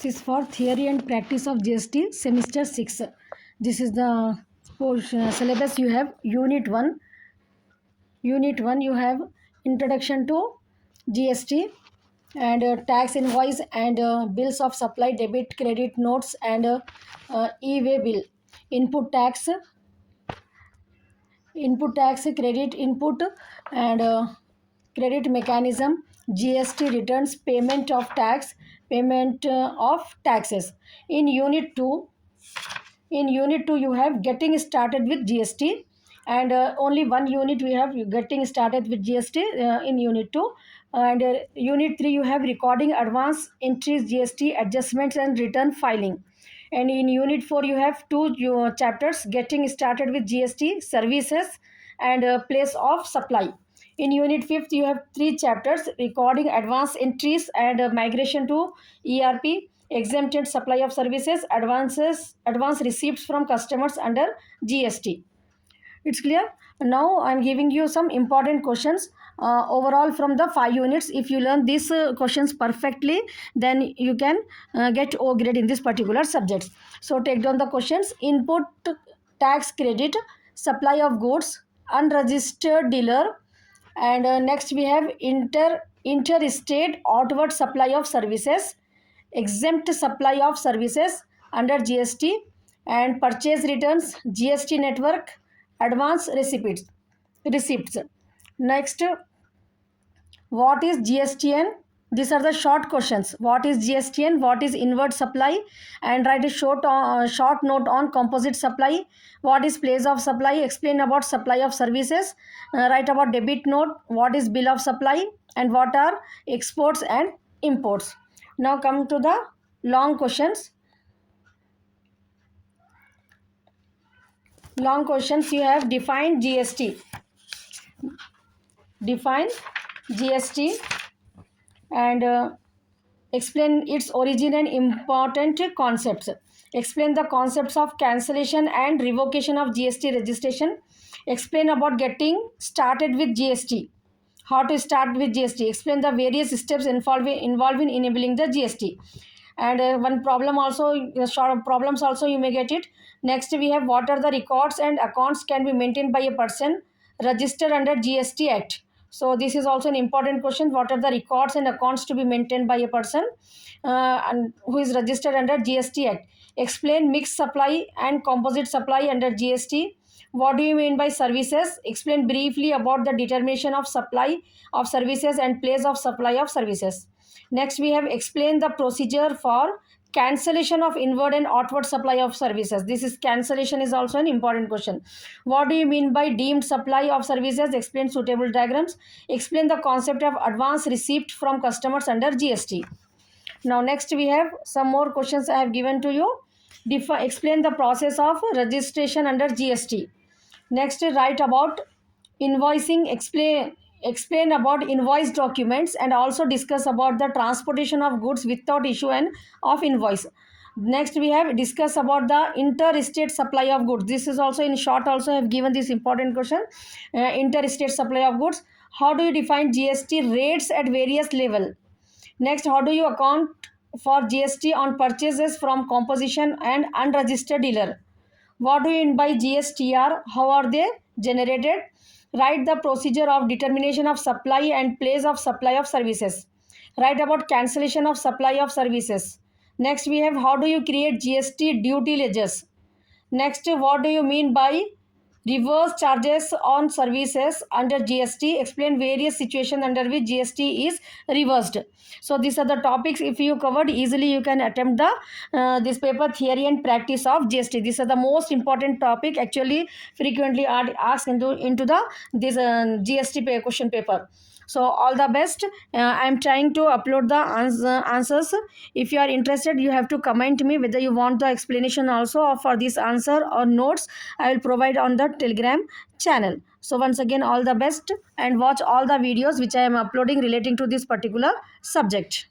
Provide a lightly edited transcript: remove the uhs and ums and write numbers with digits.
This is for theory and practice of GST semester 6. This is the syllabus. You have unit 1. Unit 1 you have introduction to GST and tax invoice and bills of supply, debit, credit notes and e-way bill. Input tax, credit input and credit mechanism, GST returns, payment of tax, payment of taxes. In unit 2, you have getting started with GST, and only one unit we have getting started with GST in unit 2, and unit 3 you have recording advance entries, GST adjustments and return filing. And in unit 4 you have two chapters, getting started with GST services and place of supply. In unit 5th you have three chapters, recording advance entries and migration to ERP, exempted supply of services, advance receipts from customers under GST. It's clear. Now I'm giving you some important questions overall from the 5 units. If you learn these questions perfectly, then you can get O grade in this particular subject. So take down the questions. Input tax credit, supply of goods, unregistered dealer, and next we have interstate outward supply of services, exempt supply of services under GST, and purchase returns, GST network, advance receipts. Next, what is GSTN? These are the short questions. What is GSTN? What is inward supply? And write a short note on composite supply. What is place of supply? Explain about supply of services. Write about debit note. What is bill of supply? And what are exports and imports? Now come to the long questions. Long questions, you have define GST. Define GST and explain its origin and important concepts. Explain the concepts of cancellation and revocation of GST registration. Explain about getting started with GST. How to start with GST. Explain the various steps involved in enabling the GST. And one problem also, short problems also you may get it. Next we have what are the records and accounts can be maintained by a person registered under GST Act. So this is also an important question. What are the records and accounts to be maintained by a person and who is registered under GST Act? Explain mixed supply and composite supply under GST. What do you mean by services? Explain briefly about the determination of supply of services and place of supply of services. Next we have explain the procedure for cancellation of inward and outward supply of services. This is cancellation is also an important question. What do you mean by deemed supply of services? Explain suitable diagrams. Explain the concept of advance receipt from customers under GST. Now next we have some more questions I have given to you. Explain the process of registration under GST. Next write about invoicing. Explain about invoice documents and also discuss about the transportation of goods without issuance of invoice. Next we have discuss about the interstate supply of goods. This is also in short also I have given this important question. Interstate supply of goods. How do you define GST rates at various level? Next, how do you account for GST on purchases from composition and unregistered dealer? What do you mean by GSTR? How are they generated? Write the procedure of determination of supply and place of supply of services. Write about cancellation of supply of services. Next we have how do you create GST duty ledgers. Next, what do you mean by reverse charges on services under GST? Explain various situations under which GST is reversed. So these are the topics. If you covered easily, you can attempt the this paper theory and practice of GST. These are the most important topic actually frequently asked into the this GST question paper. So all the best. I am trying to upload the answers. If you are interested, you have to comment me whether you want the explanation also for this answer or notes. I will provide on the Telegram channel. So once again all the best and watch all the videos which I am uploading relating to this particular subject.